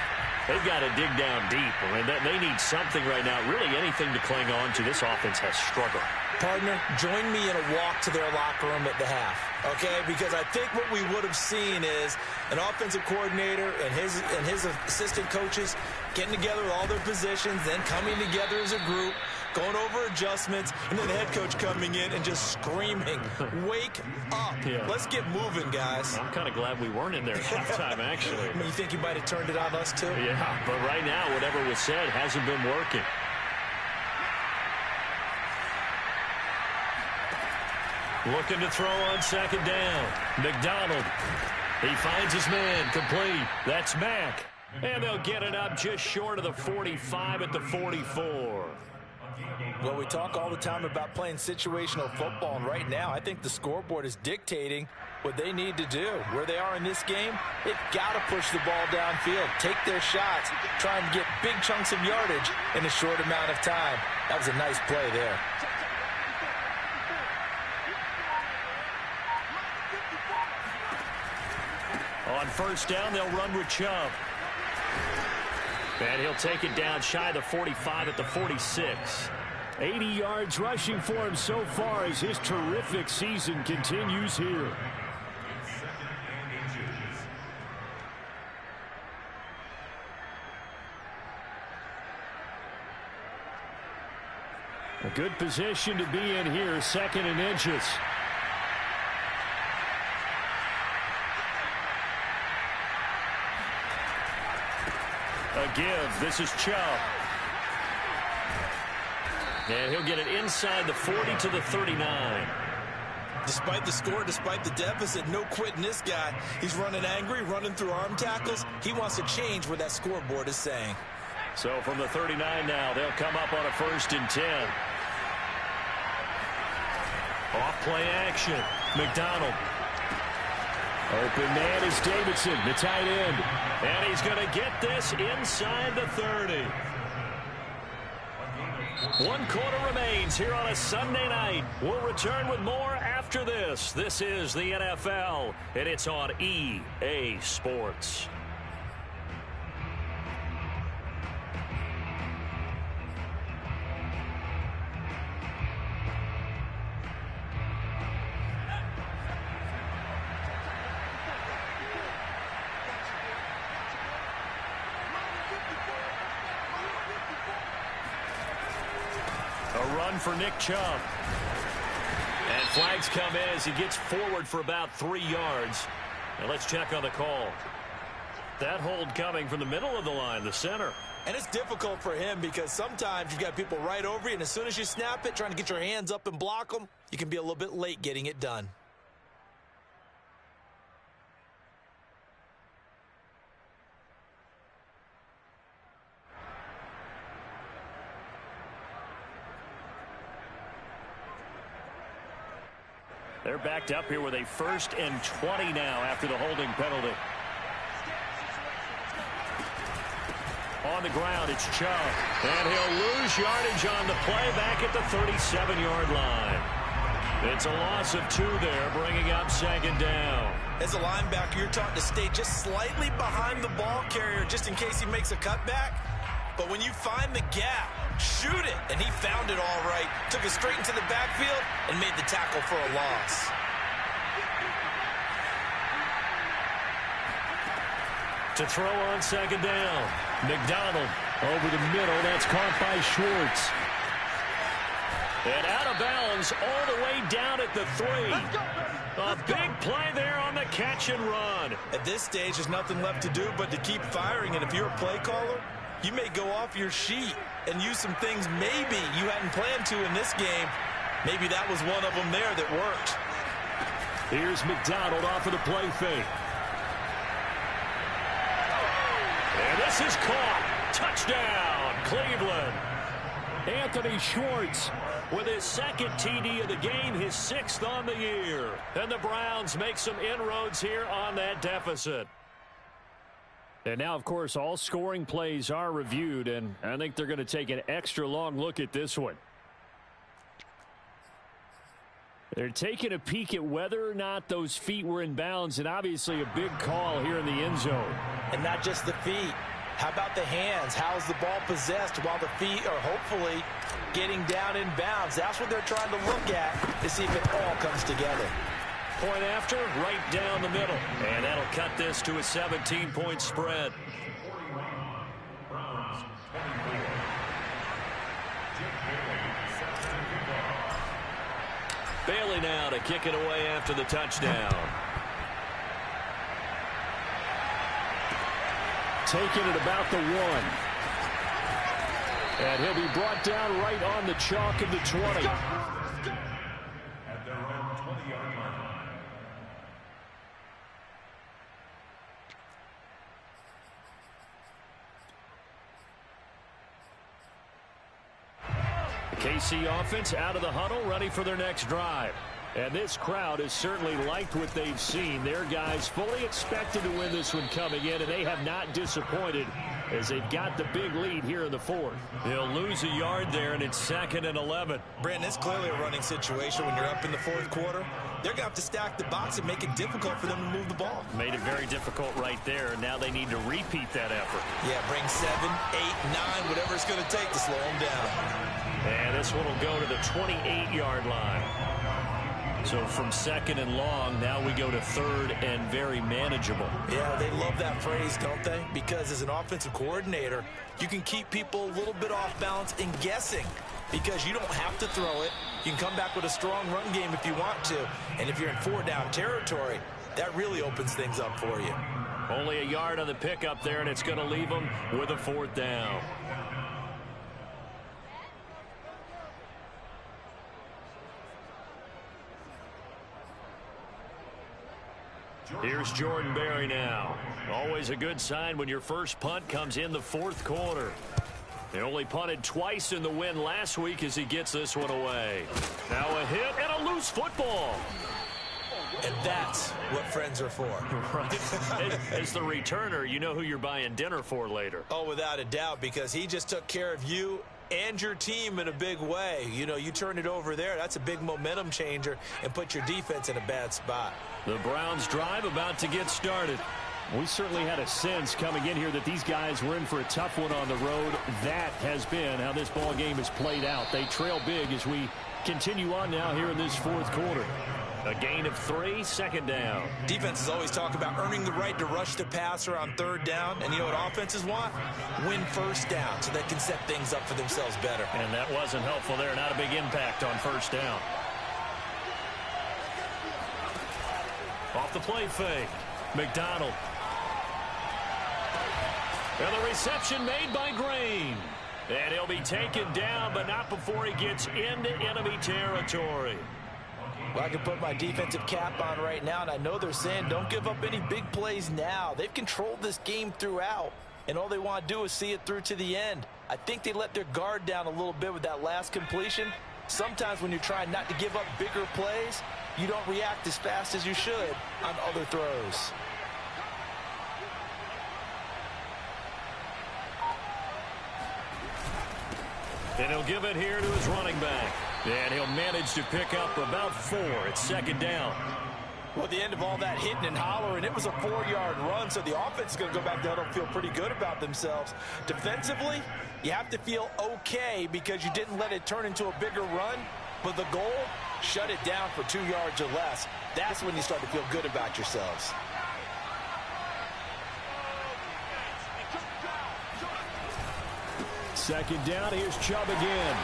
Speaker 3: They've got to dig down deep. I mean, they need something right now, really anything to cling on to. This offense has struggled.
Speaker 2: Partner, join me in a walk to their locker room at the half, okay? Because I think what we would have seen is an offensive coordinator and his assistant coaches getting together with all their positions, then coming together as a group, going over adjustments, and then the head coach coming in and just screaming, wake up. Yeah. Let's get moving, guys.
Speaker 3: I'm kind of glad we weren't in there at halftime, actually.
Speaker 2: You think you might have turned it on us, too?
Speaker 3: Yeah, but right now, whatever was said hasn't been working. Looking to throw on 2nd down. McDonald. He finds his man complete. That's Mack. And they'll get it up just short of the 45 at the 44.
Speaker 2: Well, we talk all the time about playing situational football, and right now I think the scoreboard is dictating what they need to do. Where they are in this game, they've got to push the ball downfield, take their shots, try and get big chunks of yardage in a short amount of time. That was a nice play there.
Speaker 3: On 1st down, they'll run with Chubb. And he'll take it down shy of the 45 at the 46. 80 yards rushing for him so far as his terrific season continues here. A good position to be in here, 2nd and inches. A give. This is Chubb. And he'll get it inside the 40 to the 39.
Speaker 2: Despite the score, despite the deficit, no quitting this guy. He's running angry, running through arm tackles. He wants to change what that scoreboard is saying.
Speaker 3: So from the 39 now, they'll come up on a 1st and 10. Off play action. McDonald. Open man is Davidson, the tight end. And he's going to get this inside the 30. 1 quarter remains here on a Sunday night. We'll return with more after this. This is the NFL, and it's on EA Sports. run for Nick Chubb. And flags come in as he gets forward for about 3 yards. And let's check on the call. That hold coming from the middle of the line, the center.
Speaker 2: And it's difficult for him because sometimes you've got people right over you, and as soon as you snap it, trying to get your hands up and block them, you can be a little bit late getting it done.
Speaker 3: They're backed up here with a 1st and 20 now after the holding penalty. On the ground, it's Chubb. And he'll lose yardage on the play back at the 37-yard line. It's a loss of 2 there, bringing up 2nd down.
Speaker 2: As a linebacker, you're taught to stay just slightly behind the ball carrier just in case he makes a cutback. But when you find the gap, shoot it. And he found it all right. Took it straight into the backfield and made the tackle for a loss.
Speaker 3: To throw on 2nd down. McDonald over the middle. That's caught by Schwartz. And out of bounds all the way down at the 3. A big play there on the catch and run.
Speaker 2: At this stage, there's nothing left to do but to keep firing. And if you're a play caller, you may go off your sheet and use some things maybe you hadn't planned to in this game. Maybe that was one of them there that worked.
Speaker 3: Here's McDonald off of the play fake. And this is caught. Touchdown, Cleveland. Anthony Schwartz with his 2nd TD of the game, his 6th on the year. And the Browns make some inroads here on that deficit. And now, of course, all scoring plays are reviewed, and I think they're going to take an extra long look at this one. They're taking a peek at whether or not those feet were in bounds, and obviously a big call here in the end zone.
Speaker 2: And not just the feet. How about the hands? How's the ball possessed while the feet are hopefully getting down in bounds? That's what they're trying to look at to see if it all comes together.
Speaker 3: Point after, right down the middle. And that'll cut this to a 17-point spread. Bailey now to kick it away after the touchdown. Taking it about the 1. And he'll be brought down right on the chalk of the 20.
Speaker 4: At their own 20-yard line.
Speaker 3: The KC offense out of the huddle, ready for their next drive. And this crowd has certainly liked what they've seen. Their guys fully expected to win this one coming in, and they have not disappointed as they've got the big lead here in the 4th. They'll lose a yard there, and it's 2nd and 11.
Speaker 2: Brandon, it's clearly a running situation when you're up in the 4th quarter. They're going to have to stack the box and make it difficult for them to move the ball.
Speaker 3: Made it very difficult right there, and now they need to repeat that effort.
Speaker 2: Yeah, bring 7, 8, 9, whatever it's going to take to slow them down.
Speaker 3: And this one will go to the 28-yard line. So from 2nd and long, now we go to 3rd and very manageable.
Speaker 2: Yeah, they love that phrase, don't they? Because as an offensive coordinator, you can keep people a little bit off balance and guessing because you don't have to throw it. You can come back with a strong run game if you want to. And if you're in 4-down territory, that really opens things up for you.
Speaker 3: Only a yard on the pickup there, and it's going to leave them with a 4th down. Here's Jordan Berry now. Always a good sign when your first punt comes in the 4th quarter. They only punted twice in the win last week as he gets this one away. Now a hit and a loose football.
Speaker 2: And that's what friends are for.
Speaker 3: Right. As the returner, you know who you're buying dinner for later.
Speaker 2: Oh, without a doubt, because he just took care of you and your team in a big way. You know, you turn it over there, that's a big momentum changer and put your defense in a bad spot.
Speaker 3: The Browns drive about to get started. We certainly had a sense coming in here that these guys were in for a tough one on the road. That has been how this ball game has played out. They trail big as we continue on now here in this 4th quarter. A gain of 3, second down.
Speaker 2: Defenses always talk about earning the right to rush the passer on third down. And you know what offenses want? Win first down so they can set things up for themselves better.
Speaker 3: And that wasn't helpful there. Not a big impact on first down. Off the play fake. McDonald. And the reception made by Green. And he'll be taken down, but not before he gets into enemy territory.
Speaker 2: Well, I can put my defensive cap on right now, and I know they're saying don't give up any big plays now. They've controlled this game throughout, and all they want to do is see it through to the end. I think they let their guard down a little bit with that last completion. Sometimes when you're trying not to give up bigger plays, you don't react as fast as you should on other throws.
Speaker 3: And he'll give it here to his running back. And he'll manage to pick up about 4 at second down.
Speaker 2: Well, at the end of all that hitting and hollering, it was a 4-yard run, so the offense is going to go back down and feel pretty good about themselves. Defensively, you have to feel okay because you didn't let it turn into a bigger run, but the goal, shut it down for 2 yards or less. That's when you start to feel good about yourselves.
Speaker 1: Second down, here's Chubb again.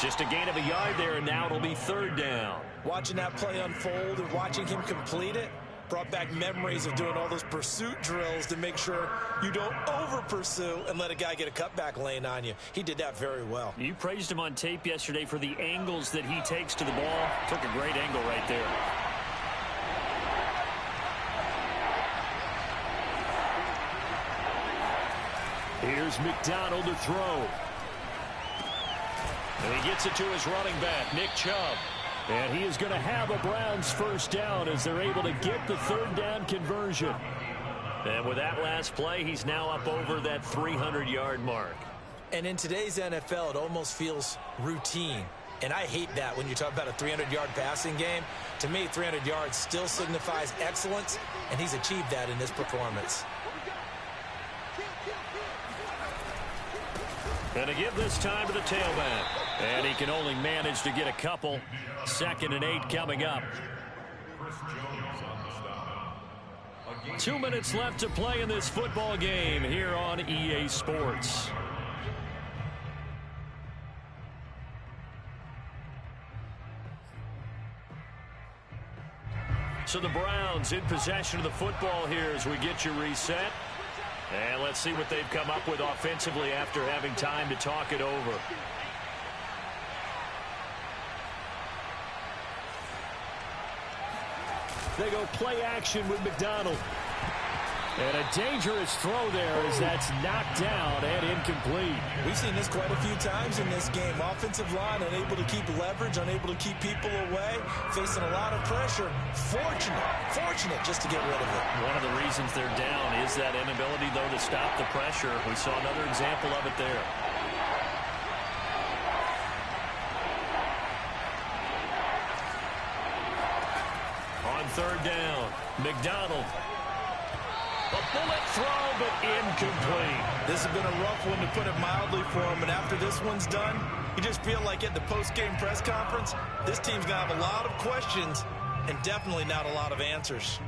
Speaker 3: Just a gain of a yard there, and now it'll be third down.
Speaker 2: Watching that play unfold and watching him complete it brought back memories of doing all those pursuit drills to make sure you don't over-pursue and let a guy get a cutback lane on you. He did that very well.
Speaker 3: You praised him on tape yesterday for the angles that he takes to the ball. Took a great angle right there.
Speaker 1: Here's McDonald to throw.
Speaker 3: And he gets it to his running back, Nick Chubb.
Speaker 1: And he is going to have a Browns first down as they're able to get the third down conversion.
Speaker 3: And with that last play, he's now up over that 300-yard mark.
Speaker 2: And in today's NFL, it almost feels routine. And I hate that when you talk about a 300-yard passing game. To me, 300 yards still signifies excellence, and he's achieved that in this performance.
Speaker 3: Going to give this time to the tailback. And he can only manage to get a couple. 2nd and 8 coming up. 2 minutes left to play in this football game here on EA Sports. So the Browns in possession of the football here as we get you reset. And let's see what they've come up with offensively after having time to talk it over.
Speaker 1: They go play action with McDonald. And a dangerous throw there as that's knocked down and incomplete.
Speaker 2: We've seen this quite a few times in this game. Offensive line unable to keep leverage, unable to keep people away, facing a lot of pressure. Fortunate just to get rid of it.
Speaker 3: One of the reasons they're down is that inability, though, to stop the pressure. We saw another example of it there. On third down, McDonald. A bullet throw, but incomplete.
Speaker 2: This has been a rough one, to put it mildly, for him. And after this one's done, you just feel like at the post-game press conference, this team's going to have a lot of questions and definitely not a lot of answers.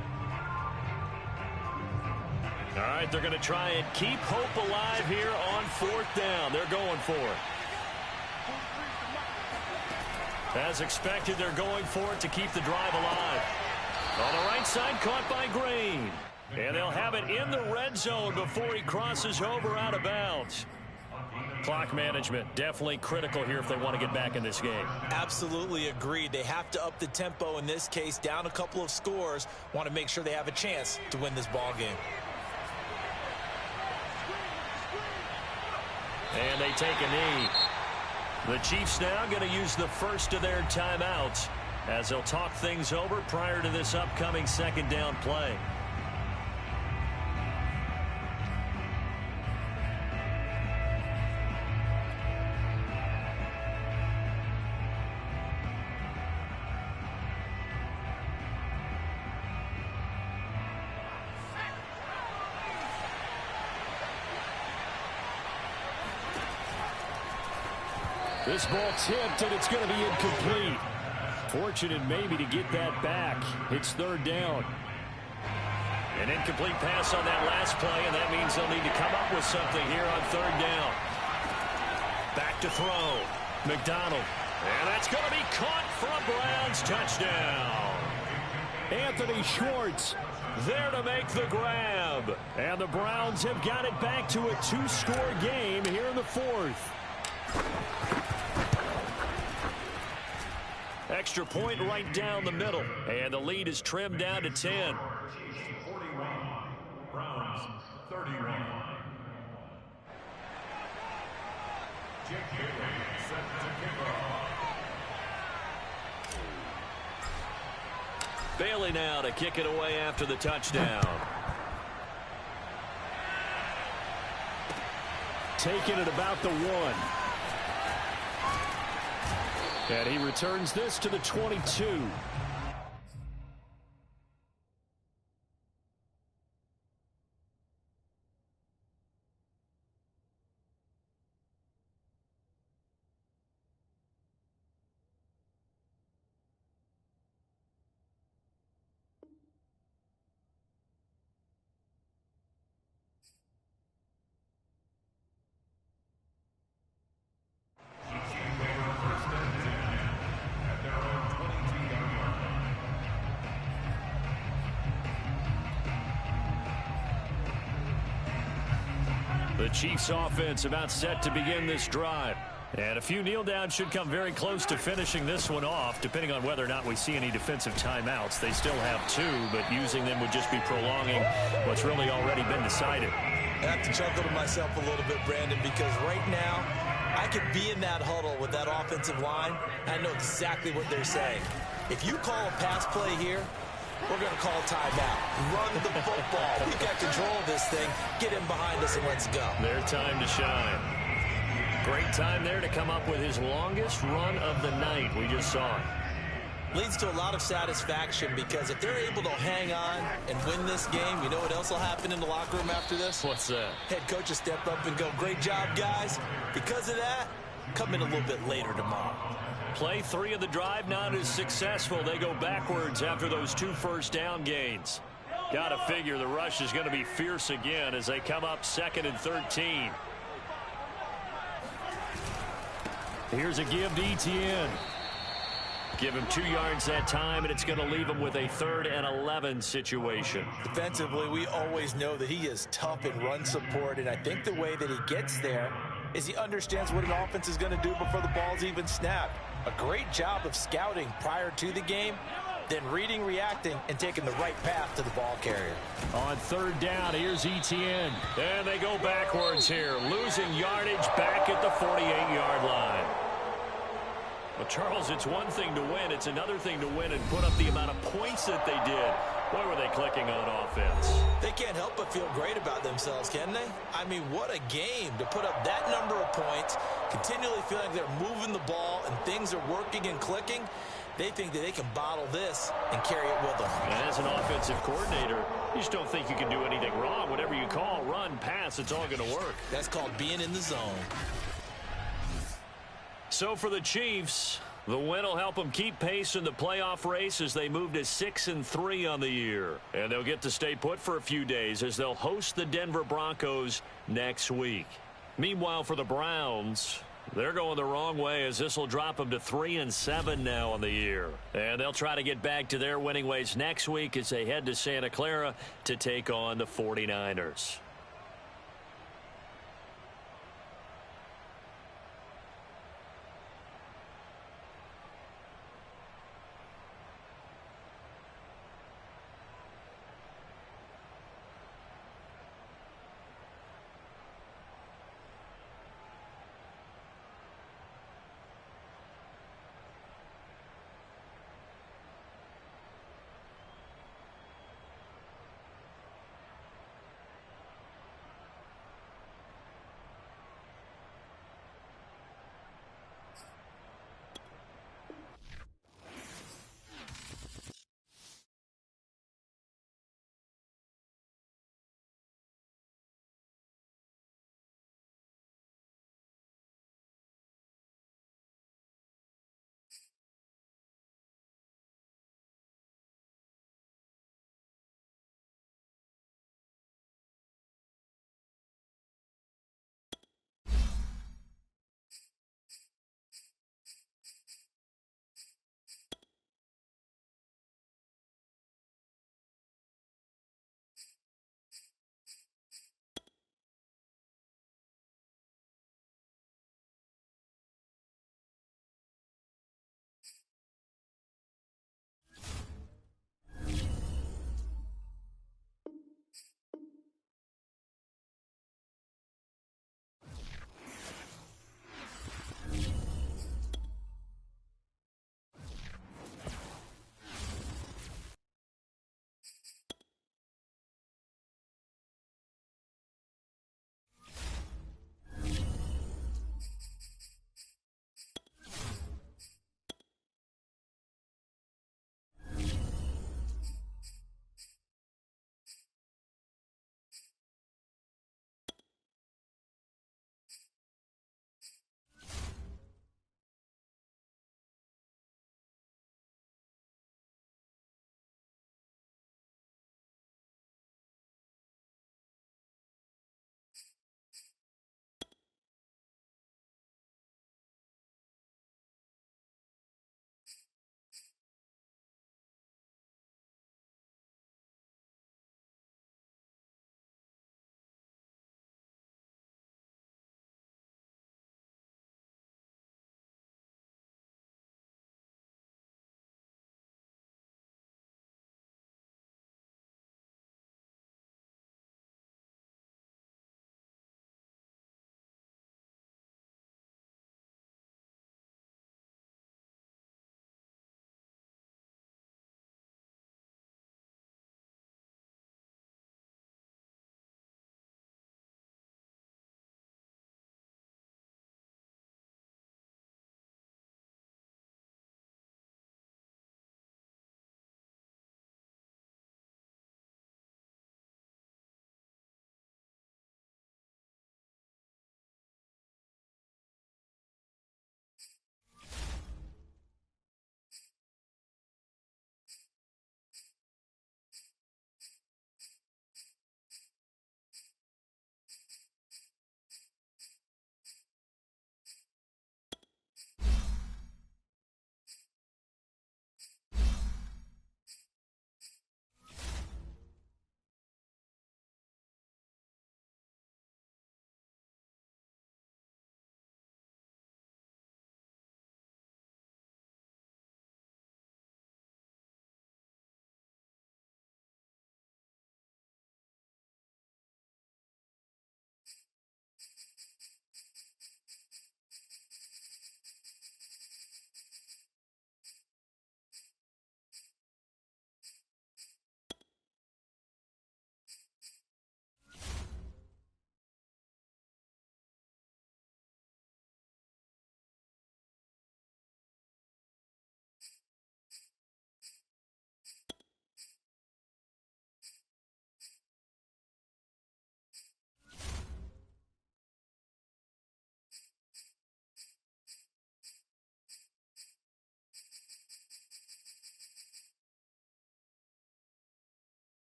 Speaker 3: All right, they're going to try and keep hope alive here on 4th down. They're going for it. As expected, they're going for it to keep the drive alive. On the right side, caught by Green. And they'll have it in the red zone before he crosses over out of bounds. Clock management definitely critical here if they want to get back in this game.
Speaker 2: Absolutely agreed. They have to up the tempo in this case, down a couple of scores. Want to make sure they have a chance to win this ball game.
Speaker 3: And they take a knee. The Chiefs now going to use the first of their timeouts as they'll talk things over prior to this upcoming 2nd down play. This ball tipped, and it's going to be incomplete.
Speaker 1: Fortunate maybe to get that back. It's third down.
Speaker 3: An incomplete pass on that last play, and that means they'll need to come up with something here on third down. Back to throw. McDonald. And that's going to be caught for a Browns touchdown.
Speaker 1: Anthony Schwartz
Speaker 3: there to make the grab.
Speaker 1: And the Browns have got it back to a two-score game here in the fourth.
Speaker 3: Extra point right down the middle. And the lead is trimmed down to 10.
Speaker 4: 41. Browns 31. Jake Bailey set to kick off.
Speaker 3: Bailey now to kick it away after the touchdown.
Speaker 1: Taking it about the 1. And he returns this to the 22.
Speaker 3: The Chiefs offense about set to begin this drive. And a few kneel downs should come very close to finishing this one off, depending on whether or not we see any defensive timeouts. They still have 2, but using them would just be prolonging what's really already been decided.
Speaker 2: I have to chuckle to myself a little bit, Brandon, because right now I could be in that huddle with that offensive line. I know exactly what they're saying. If you call a pass play here, we're going to call timeout. Run the football. We've got control of this thing. Get in behind us and let's go.
Speaker 3: Their time to shine. Great time there to come up with his longest run of the night. We just saw it.
Speaker 2: Leads to a lot of satisfaction because if they're able to hang on and win this game, you know what else will happen in the locker room after this?
Speaker 3: What's that?
Speaker 2: Head coach will step up and go, great job, guys. Because of that, come in a little bit later tomorrow.
Speaker 3: Play 3 of the drive not as successful. They go backwards after those 2 first down gains. Got to figure the rush is going to be fierce again as they come up 2nd and 13.
Speaker 1: Here's a give to Etienne.
Speaker 3: Give him 2 yards that time, and it's going to leave him with a 3rd and 11 situation.
Speaker 2: Defensively, we always know that he is tough in run support, and I think the way that he gets there is he understands what an offense is going to do before the ball's even snapped. A great job of scouting prior to the game, then reading, reacting, and taking the right path to the ball carrier.
Speaker 1: On 3rd down, here's Etienne.
Speaker 3: And they go backwards here, losing yardage back at the 48-yard line. Well, Charles, it's one thing to win. It's another thing to win and put up the amount of points that they did. Boy, were they clicking on offense.
Speaker 2: They can't help but feel great about themselves, can they? I mean, what a game to put up that number of points, continually feeling like they're moving the ball and things are working and clicking. They think that they can bottle this and carry it with them.
Speaker 3: And as an offensive coordinator, you just don't think you can do anything wrong. Whatever you call, run, pass, it's all going to work.
Speaker 2: That's called being in the zone.
Speaker 3: So for the Chiefs, the win will help them keep pace in the playoff race as they move to 6-3 on the year. And they'll get to stay put for a few days as they'll host the Denver Broncos next week. Meanwhile, for the Browns, they're going the wrong way as this will drop them to 3-7 now on the year. And they'll try to get back to their winning ways next week as they head to Santa Clara to take on the 49ers.